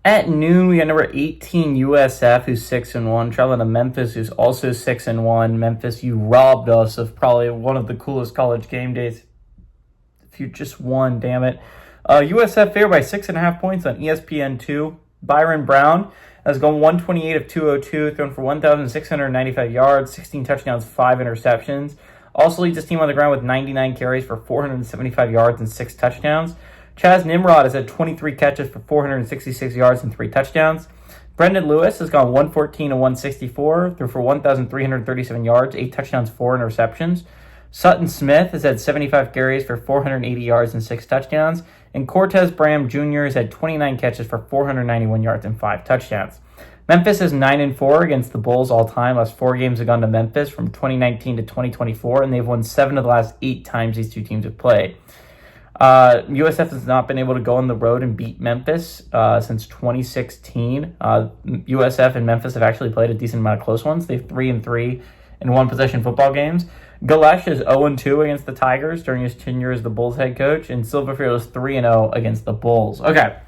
At noon, we got number 18 USF, who's 6-1, traveling to Memphis, who's also 6-1. Memphis, you robbed us of probably one of the coolest college game days. If you just won, damn it. USF favored by 6.5 points on ESPN2. Byron Brown has gone 128 of 202, thrown for 1,695 yards, 16 touchdowns, 5 interceptions. Also leads his team on the ground with 99 carries for 475 yards and 6 touchdowns. Chaz Nimrod has had 23 catches for 466 yards and 3 touchdowns. Brendan Lewis has gone 114 of 164, threw for 1,337 yards, 8 touchdowns, 4 interceptions. Sutton Smith has had 75 carries for 480 yards and 6 touchdowns. And Cortez Bram Jr. has had 29 catches for 491 yards and 5 touchdowns. Memphis is 9-4 against the Bulls all time. Last 4 games have gone to Memphis from 2019 to 2024, and they've won 7 of the last 8 times these two teams have played. USF has not been able to go on the road and beat Memphis since 2016. USF and Memphis have actually played a decent amount of close ones. They've 3-3 in one-possession football games. Galesh is 0-2 against the Tigers during his tenure as the Bulls head coach, and Silverfield is 3-0 against the Bulls. Okay.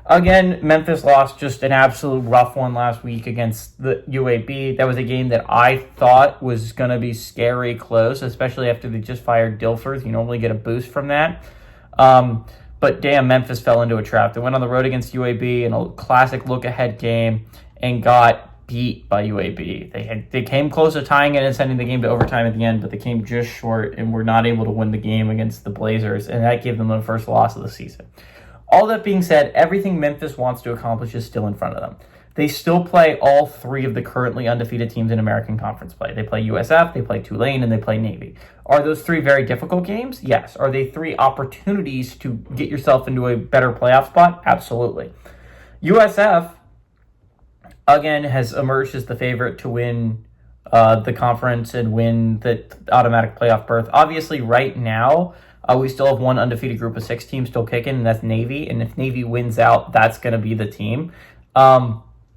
Again, Memphis lost just an absolute rough one last week against the UAB. That was a game that I thought was going to be scary close, especially after they just fired Dilford. You normally get a boost from that. But damn, Memphis fell into a trap. They went on the road against UAB in a classic look-ahead game and got beat by UAB. They came close to tying it and sending the game to overtime at the end, but they came just short and were not able to win the game against the Blazers, and that gave them the first loss of the season. All that being said, everything Memphis wants to accomplish is still in front of them. They still play all 3 of the currently undefeated teams in American Conference play. They play USF, they play Tulane, and they play Navy. Are those 3 very difficult games? Yes. Are they 3 opportunities to get yourself into a better playoff spot? Absolutely. USF, again, has emerged as the favorite to win the conference and win the automatic playoff berth. Obviously, right now, we still have one undefeated group of 6 teams still kicking, and that's Navy. And if Navy wins out, that's going to be the team.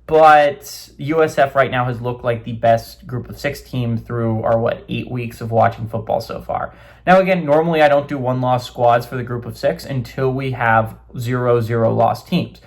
But USF right now has looked like the best group of 6 team through our, 8 weeks of watching football so far. Now, again, normally I don't do 1-loss squads for the group of 6 until we have 0-0 loss teams,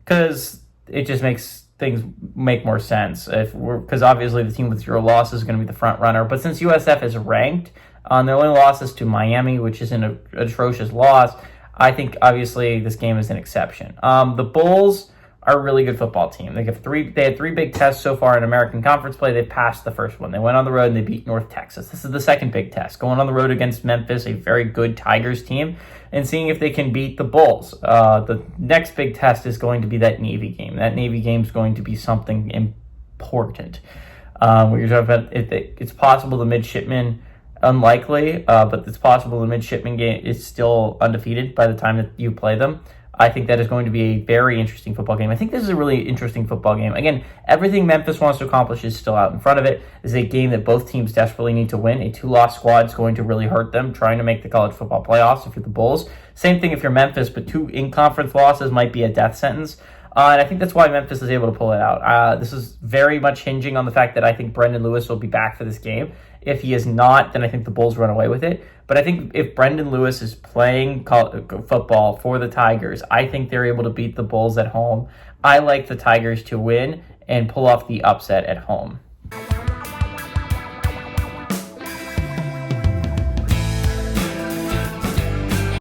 because it just makes things make more sense. Because obviously the team with 0 losses is going to be the front runner. But since USF is ranked, their only losses to Miami, which is an atrocious loss, I think obviously this game is an exception. The Bulls are a really good football team. They had 3 big tests so far in American Conference play. They passed the first one. They went on the road and they beat North Texas. This is the second big test, going on the road against Memphis, a very good Tigers team, and seeing if they can beat the Bulls. The next big test is going to be that Navy game. That Navy game is going to be something important. We're talking about it's possible the midshipmen, unlikely, but it's possible the midshipmen game is still undefeated by the time that you play them. I think that is going to be a very interesting football game. I think this is a really interesting football game. Again, everything Memphis wants to accomplish is still out in front of it. This is a game that both teams desperately need to win. A 2-loss squad is going to really hurt them trying to make the college football playoffs if you're the Bulls. Same thing if you're Memphis, but 2 in-conference losses might be a death sentence. And I think that's why Memphis is able to pull it out. This is very much hinging on the fact that I think Brendan Lewis will be back for this game. If he is not, then I think the Bulls run away with it. But I think if Brendan Lewis is playing football for the Tigers, I think they're able to beat the Bulls at home. I like the Tigers to win and pull off the upset at home.